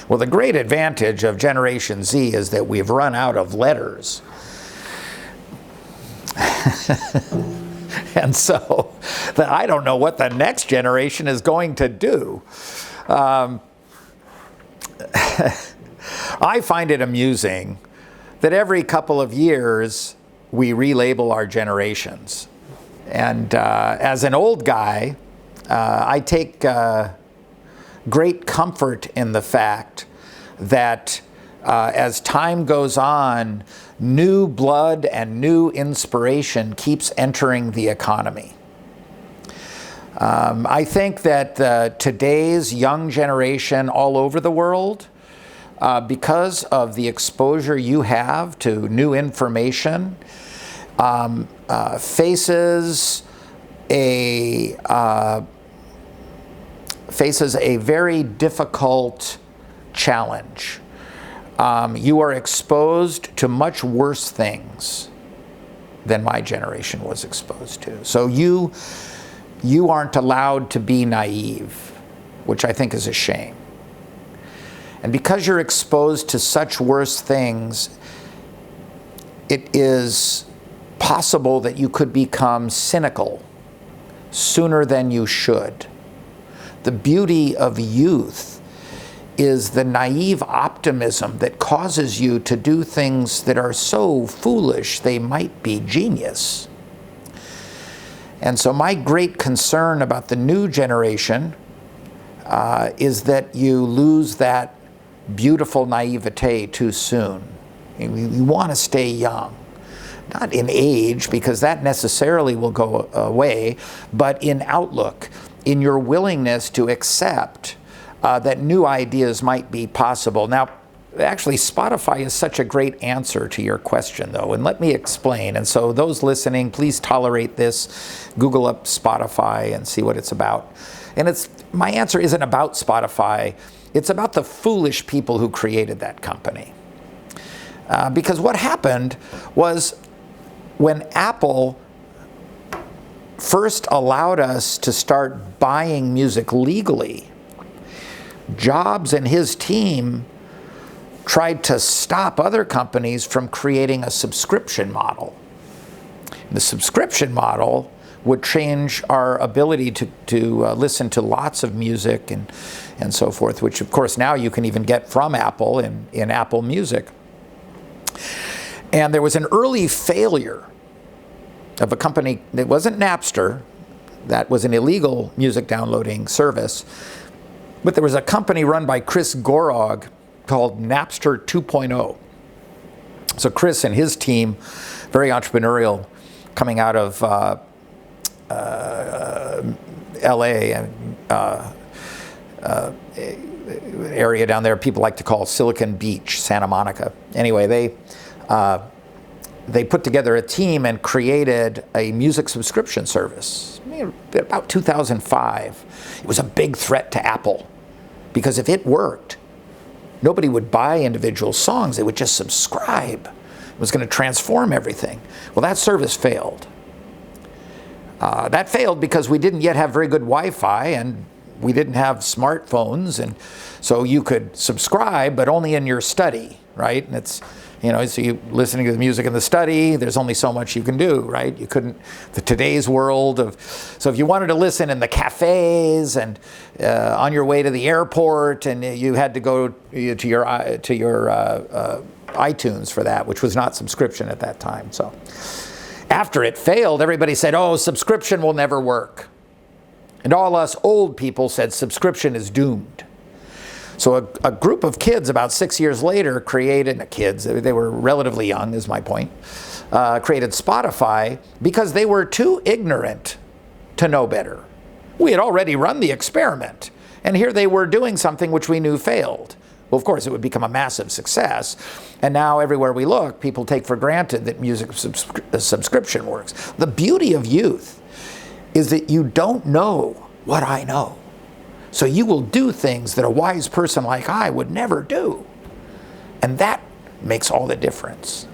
Well, the great advantage of Generation Z is that we've run out of letters. And so I don't know what the next generation is going to do. I find it amusing that every couple of years we relabel our generations. And as an old guy, I take great comfort in the fact that as time goes on, new blood and new inspiration keeps entering the economy. I think that today's young generation all over the world, because of the exposure you have to new information, faces a very difficult challenge. You are exposed to much worse things than my generation was exposed to. So you aren't allowed to be naive, which I think is a shame. And because you're exposed to such worse things, it is possible that you could become cynical sooner than you should. The beauty of youth is the naive optimism that causes you to do things that are so foolish they might be genius. And so my great concern about the new generation is that you lose that beautiful naivete too soon. You want to stay young. Not in age, because that necessarily will go away, but in outlook, in your willingness to accept that new ideas might be possible. Now, actually, Spotify is such a great answer to your question, though, and let me explain. And so those listening, please tolerate this. Google up Spotify and see what it's about. And my answer isn't about Spotify. It's about the foolish people who created that company. Because what happened was when Apple first allowed us to start buying music legally, Jobs and his team tried to stop other companies from creating a subscription model. The subscription model would change our ability to listen to lots of music and so forth, which of course now you can even get from Apple in Apple Music. And there was an early failure of a company that wasn't Napster, that was an illegal music downloading service, but there was a company run by Chris Gorog called Napster 2.0. So Chris and his team, very entrepreneurial, coming out of LA and area down there people like to call Silicon Beach, Santa Monica. Anyway, they put together a team and created a music subscription service. About 2005. It was a big threat to Apple, because if it worked, nobody would buy individual songs, they would just subscribe. It was going to transform everything. Well, that service failed. That failed because we didn't yet have very good Wi-Fi, and we didn't have smartphones, and so you could subscribe, but only in your study, right? And it's, so you listening to the music in the study, there's only so much you can do, right? You couldn't, today's world of, so if you wanted to listen in the cafes and on your way to the airport, and you had to go to your iTunes for that, which was not subscription at that time. So after it failed, everybody said, oh, subscription will never work. And all us old people said subscription is doomed. So a group of kids about 6 years later created, they were relatively young is my point, created Spotify because they were too ignorant to know better. We had already run the experiment, and here they were doing something which we knew failed. Well, of course, it would become a massive success, and now everywhere we look, people take for granted that music subscription works. The beauty of youth is that you don't know what I know. So you will do things that a wise person like I would never do. And that makes all the difference.